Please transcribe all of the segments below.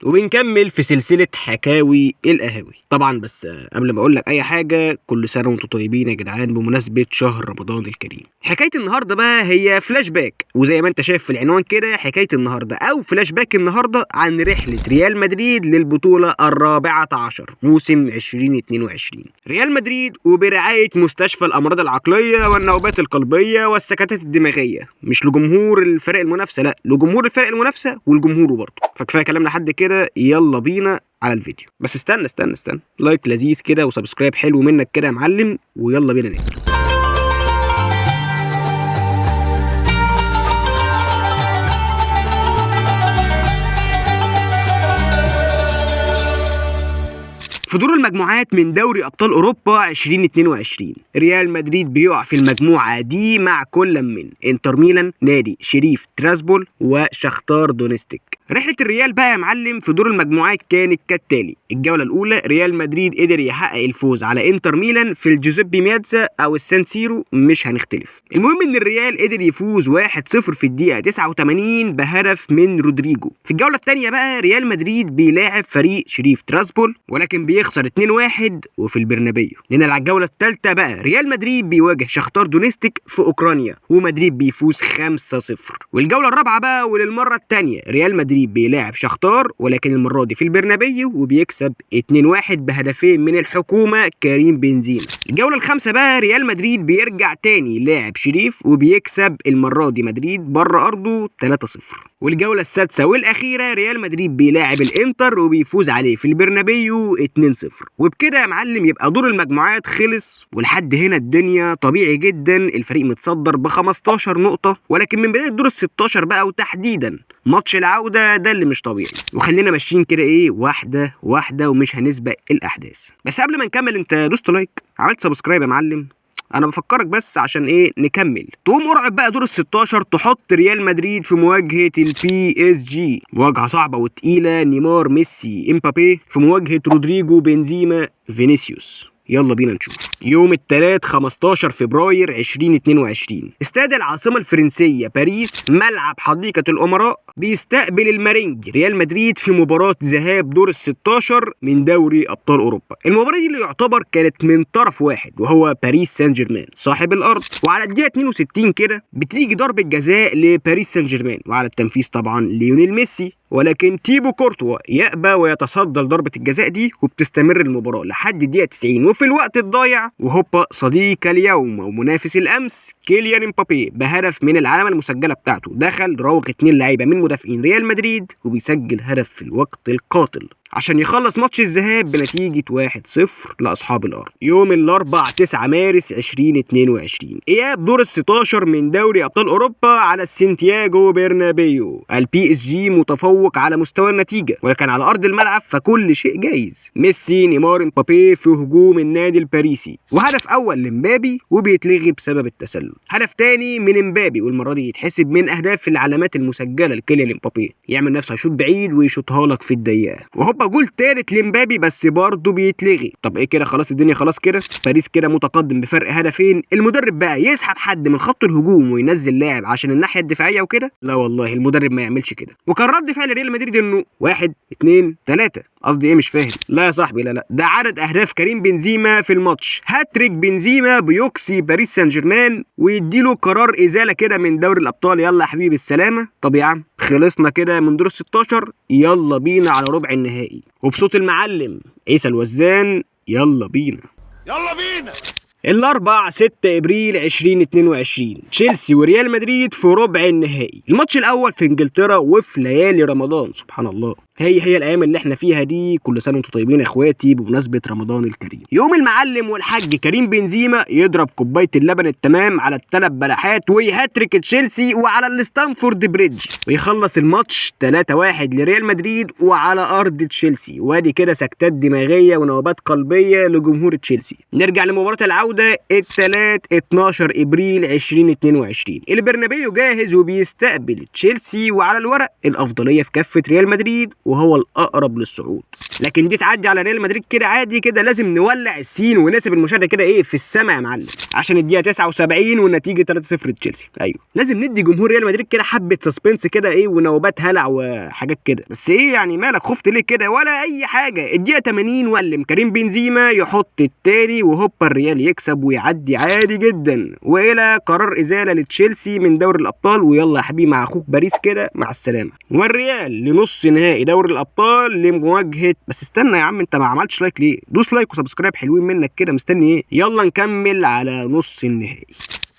وبنكمل في سلسلة حكاوي القهاوي طبعا. بس قبل ما اقول لك اي حاجة، كل سنة وانتم طيبين يا جدعان بمناسبة شهر رمضان الكريم. حكاية النهاردة بقى هي فلاش باك، وزي ما انت شايف في العنوان كده حكاية النهاردة او فلاش باك النهاردة عن رحلة ريال مدريد للبطولة الرابعة عشر موسم 2022. ريال مدريد وبرعاية مستشفى الامراض العقلية والنوبات القلبية والسكتات الدماغية، مش لجمهور الفرق المنافسة، لا لجمهور الفرق المنافسة والجمهور برضه. فكفاية كلام لحد كده، يلا بينا على الفيديو. بس استنى لايك لذيذ كده وسبسكرايب حلو منك كده يا معلم، ويلا بينا نبدا. في دور المجموعات من دوري ابطال اوروبا 2022 ريال مدريد بيقع في المجموعه دي مع كل من انتر ميلان، نادي شريف تراسبول، وشختار دونيستيك. رحله الريال بقى يا معلم في دور المجموعات كانت كالتالي: الجوله الاولى ريال مدريد قدر يحقق الفوز على انتر ميلان في الجوزيبي مياتزا او السان سيرو، مش هنختلف. المهم ان الريال قدر يفوز 1-0 في الدقيقه 89 بهدف من رودريجو. في الجوله الثانيه بقى ريال مدريد بيلاعب فريق شريف تراسبول ولكن بيخسر 2-1 وفي البرنابيو. ننقل على الجوله الثالثه بقى ريال مدريد بيواجه شختار دونيستيك في اوكرانيا ومدريد بيفوز 5-0. والجوله الرابعه بقى وللمره الثانيه ريال مدريد بيلاعب شختار ولكن المره دي في البرنابيو وبيكسب 2-1 بهدفين من الحكومه كريم بنزيما. الجوله الخامسه بقى ريال مدريد بيرجع تاني لاعب شريف وبيكسب المره دي مدريد بره ارضه 3-0. والجوله السادسه والاخيره ريال مدريد بيلاعب الانتر وبيفوز عليه في البرنابيو 2-0. وبكده يا معلم يبقى دور المجموعات خلص، ولحد هنا الدنيا طبيعي جدا. الفريق متصدر ب 15 نقطه، ولكن من بدايه دور ال 16 بقى وتحديدا ماتش العوده ده اللي مش طبيعي. وخلينا ماشيين كده واحده واحده ومش هنسبق الاحداث. بس قبل ما نكمل، انت دوست لايك، عملت سبسكرايب يا معلم؟ انا بفكرك بس عشان نكمل. تقوم قرعه بقى دور ال 16 تحط ريال مدريد في مواجهه البي اس جي، مواجهه صعبه وتقيله. نيمار، ميسي، امبابي في مواجهه رودريجو، بنزيما، فينيسيوس. يلا بينا نشوف. يوم الثلاث 15 فبراير 2022 استاد العاصمة الفرنسية باريس ملعب حديقة الأمراء بيستقبل المارينج ريال مدريد في مباراة ذهاب دور ال 16 من دوري أبطال أوروبا. المباراة دي اللي يعتبر كانت من طرف واحد وهو باريس سان جيرمان صاحب الأرض. وعلى الدقيقة 62 كده بتيجي ضربة جزاء لباريس سان جيرمان، وعلى التنفيذ طبعا ليونيل ميسي، ولكن تيبو كورتوا يأبى ويتصدى لضربة الجزاء دي، وبتستمر المباراة لحد الدقيقة 90. وفي الوقت الضايع وهوبا صديق اليوم ومنافس الأمس كيليان امبابي بهدف من العلامة المسجلة بتاعته دخل راوغ 2 لعيبة من مدافعين ريال مدريد وبيسجل هدف في الوقت القاتل عشان يخلص ماتش الذهاب بنتيجة 1-0 لأصحاب الأرض. يوم الأربع 9 مارس 2022 إياب دور ال 16 من دوري أبطال أوروبا على السانتياغو برنابيو. البي اس جي متفوق على مستوى النتيجة، ولكن على أرض الملعب فكل شيء جايز. ميسي، نيمار، امبابي في هجوم النادي الباريسي، وهدف أول لمبابي وبيتلغي بسبب التسلل. هدف تاني من امبابي والمرة دي يتحسب من أهداف العلامات المسجلة لكيليان امبابي، يعمل نفسه هيشوط بعيد ويشوطها لك في الدقيقة. وهوبا جول تالت لمبابي بس برضه بيتلغي. طب كده خلاص الدنيا خلاص كده، باريس كده متقدم بفرق هدفين. المدرب بقى يسحب حد من خط الهجوم وينزل لاعب عشان الناحيه الدفاعيه وكده؟ لا والله المدرب ما يعملش كده. وكان رد فعل ريال مدريد انه 1 2 3. قصدي مش فاهم. لا يا صاحبي، لا ده عدد اهداف كريم بنزيما في الماتش. هاتريك بنزيما بيكسي باريس سان جيرمان ويديله قرار ازاله كده من دوري الابطال. يلا يا حبيبي السلامه. طب يا عم خلصنا كده من دور ال 16، يلا بينا على ربع النهائي وبصوت المعلم عيسى الوزان. يلا بينا. الاربع 6 ابريل 2022 تشيلسي وريال مدريد في ربع النهائي. الماتش الاول في انجلترا وفي ليالي رمضان. سبحان الله، هي الايام اللي احنا فيها دي. كل سنه وانتم طيبين يا اخواتي بمناسبه رمضان الكريم. يوم المعلم والحاج كريم بنزيما يضرب كوبايه اللبن التمام على ال3 بلحات ويهاتريك تشيلسي وعلى الستانفورد بريدج ويخلص الماتش 3-1 لريال مدريد وعلى ارض تشيلسي. وادي كده سكتات دماغيه ونوبات قلبيه لجمهور تشيلسي. نرجع لمباراه العوده العودة الثلاث 12 ابريل 2022. البرنابيو جاهز وبيستقبل تشيلسي، وعلى الورق الافضلية في كفة ريال مدريد وهو الاقرب للصعود، لكن دي تعدي على ريال مدريد كده عادي كده. لازم نولع السين ونسب المشاهدة كده ايه في السما يا معلم، عشان الدقيقة 79 والنتيجة 3-0 لتشيلسي. ايوه لازم ندي جمهور ريال مدريد كده حبة سسبنس كده ايه، ونوبات هلع وحاجات كده. بس ايه يعني مالك خفت ليه كده؟ ولا اي حاجة. الدقيقة 80 وقلم كريم بنزيما يحط التاني وهوبا الريال يكسب ويعدي عادي جدا، والى قرار ازالة لتشيلسي من دوري الابطال. ويلا يا حبيبي مع اخوك باريس كده مع السلامة. والريال لنص نهائي دوري الابطال لمواجهة. بس استنى يا عم، انت ما عملتش لايك ليه؟ دوس لايك وسبسكرايب حلوين منك كده، مستني ايه؟ يلا نكمل على نص النهائي.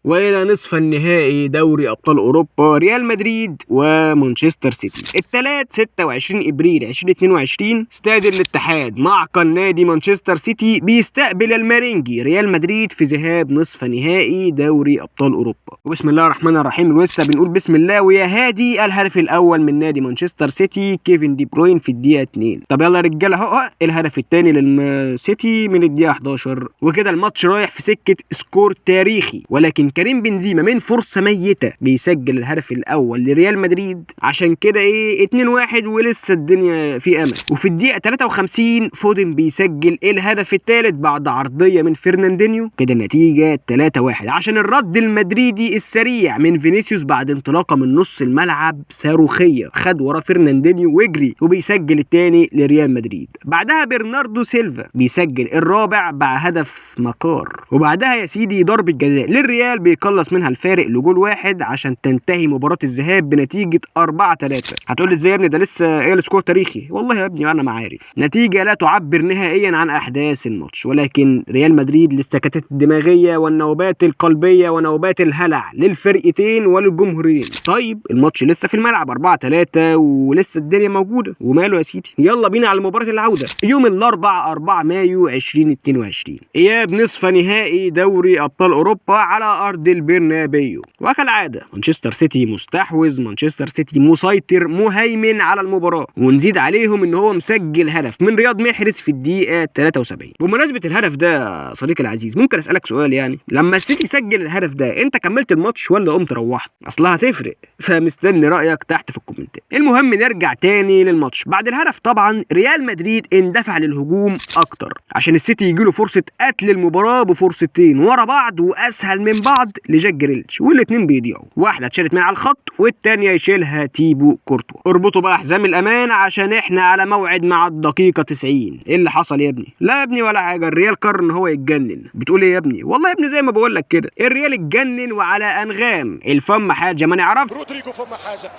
والى نصف النهائي دوري ابطال اوروبا، ريال مدريد ومانشستر سيتي. الثلاث 26 ابريل 2022، استاد الاتحاد. معقل نادي مانشستر سيتي بيستقبل المارينجي ريال مدريد في ذهاب نصف نهائي دوري ابطال اوروبا. وبسم الله الرحمن الرحيم، ولسه بنقول بسم الله ويا هادي. الهدف الاول من نادي مانشستر سيتي كيفن دي بروين في الدقيقه 2. طب يلا يا رجاله اهو الهدف الثاني للسيتي من الدقيقه 11. وكده الماتش رايح في سكه سكور تاريخي، ولكن كريم بنزيما من فرصه ميته بيسجل الهدف الاول لريال مدريد. عشان كده ايه 2-1 ولسه الدنيا في امل. وفي الدقيقه 53 فودن بيسجل الهدف الثالث بعد عرضيه من فرناندينيو. كده النتيجه 3-1 عشان الرد المدريدي السريع من فينيسيوس بعد انطلاقه من نص الملعب صاروخيه، خد ورا فرناندينيو ويجري وبيسجل الثاني لريال مدريد. بعدها برناردو سيلفا بيسجل الرابع بعد هدف مكار. وبعدها يا سيدي ضربه جزاء للريال بيقلص منها الفارق لجول واحد عشان تنتهي مباراة الذهاب بنتيجة 4-3. هتقول لي ازاي يا ابني ده لسه ايه السكور تاريخي؟ والله يا ابني انا ما عارف. نتيجة لا تعبر نهائيا عن احداث الماتش، ولكن ريال مدريد للسكتات الدماغية والنوبات القلبية ونوبات الهلع للفرقتين وللجمهورين. طيب الماتش لسه في الملعب 4-3 ولسه الدنيا موجودة، وماله يا سيدي. يلا بينا على مباراة العودة يوم الاربعاء 4 مايو 2022. اياب نصف نهائي دوري ابطال اوروبا على ارض البرنابيو. وكالعاده مانشستر سيتي مستحوذ، مانشستر سيتي مسيطر مهيمن على المباراه، ونزيد عليهم ان هو مسجل هدف من رياض محرز في الدقيقه 73. بمناسبه الهدف ده صديقي العزيز، ممكن اسالك سؤال؟ يعني لما السيتي سجل الهدف ده انت كملت الماتش ولا قمت روحت؟ اصلها هتفرق، فمستني رايك تحت في الكومنتات. المهم نرجع تاني للماتش. بعد الهدف طبعا ريال مدريد اندفع للهجوم اكتر عشان السيتي يجيله فرصه قتل المباراه بفرصتين ورا بعض واسهل من بعض لجاك جريليتش، والاثنين بيضيعوا. واحده اتشالت من على الخط والثانيه يشيلها تيبو كورتوا. اربطوا بقى حزام الامان عشان احنا على موعد مع الدقيقه 90. ايه اللي حصل يا ابني؟ لا يا ابني ولا حاجه، الريال قرر ان هو يتجنن. بتقول ايه يا ابني؟ والله يا ابني زي ما بقول لك كده، الريال اتجنن وعلى انغام الفم حاجه ما نعرفش. رودريجو فم حاجه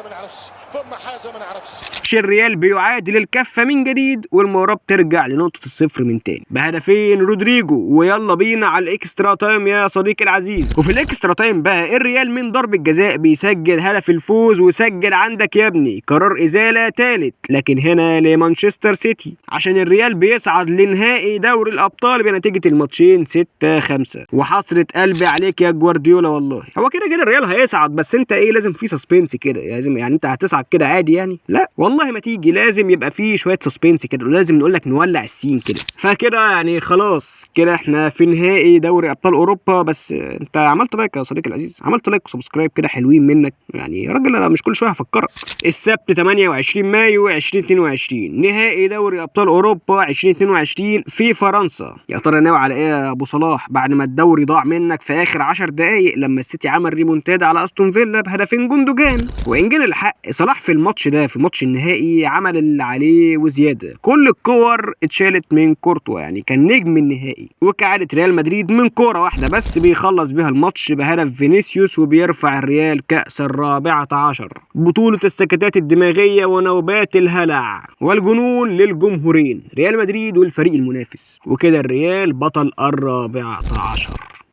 ما نعرفش، فم حاجه ما نعرفش. الريال بيعادل الكفه من جديد والمباراه بترجع لنقطه الصفر من تاني بهدفين رودريجو. ويلا بينا على الاكسترا تايم يا صديقي العزيز. وفي الاكسترا تايم بقى الريال من ضربه جزاء بيسجل هدف الفوز، وسجل عندك يا ابني قرار ازاله ثالث لكن هنا لمانشستر سيتي عشان الريال بيصعد لنهائي دوري الابطال بنتيجه الماتشين 6-5. وحسره قلبي عليك يا جوارديولا والله. هو كده كده الريال هيصعد، بس انت ايه لازم في سسبنس كده، لازم يعني انت هتصعد كده عادي يعني؟ لا والله ما تيجي، لازم يبقى في شويه سسبنس كده، ولازم نقول لك نولع السين كده. فكده يعني خلاص كده احنا في نهائي دوري ابطال اوروبا. بس انت عملت لايك يا صديقي العزيز؟ عملت لايك وسبسكرايب كده حلوين منك يعني يا راجل، انا مش كل شويه هفكرك. السبت 28 مايو 2022 نهائي دوري ابطال اوروبا 2022 في فرنسا. يا ترى ناوي على ايه يا ابو صلاح بعد ما الدوري ضاع منك في اخر 10 دقائق لما السيتي عمل ريمونتادا على استون فيلا بهدفين جندوجان؟ وان جينا الحق صلاح في الماتش ده، في الماتش النهائي، عمل اللي عليه وزياده. كل الكور اتشالت من كورتوا، يعني كان نجم النهائي. وكعاده ريال مدريد من كوره واحده بس بيخلص بيها الماتش بهدف فينيسيوس، وبيرفع الريال كأس الرابعة عشر، بطولة السكتات الدماغية ونوبات الهلع والجنون للجمهورين ريال مدريد والفريق المنافس. وكده الريال بطل الرابعة عشر.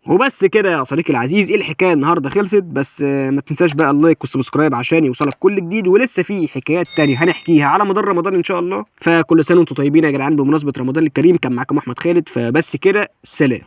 وبس كده يا صديقي العزيز، الحكايه النهارده خلصت. بس ما تنساش بقى اللايك والسبسكرايب عشان يوصلك كل جديد، ولسه في حكايات تانية هنحكيها على مدار رمضان ان شاء الله. فكل سنه وانتم طيبين يا جدعان بمناسبه رمضان الكريم. كان معاكم احمد خالد، فبس كده، سلام.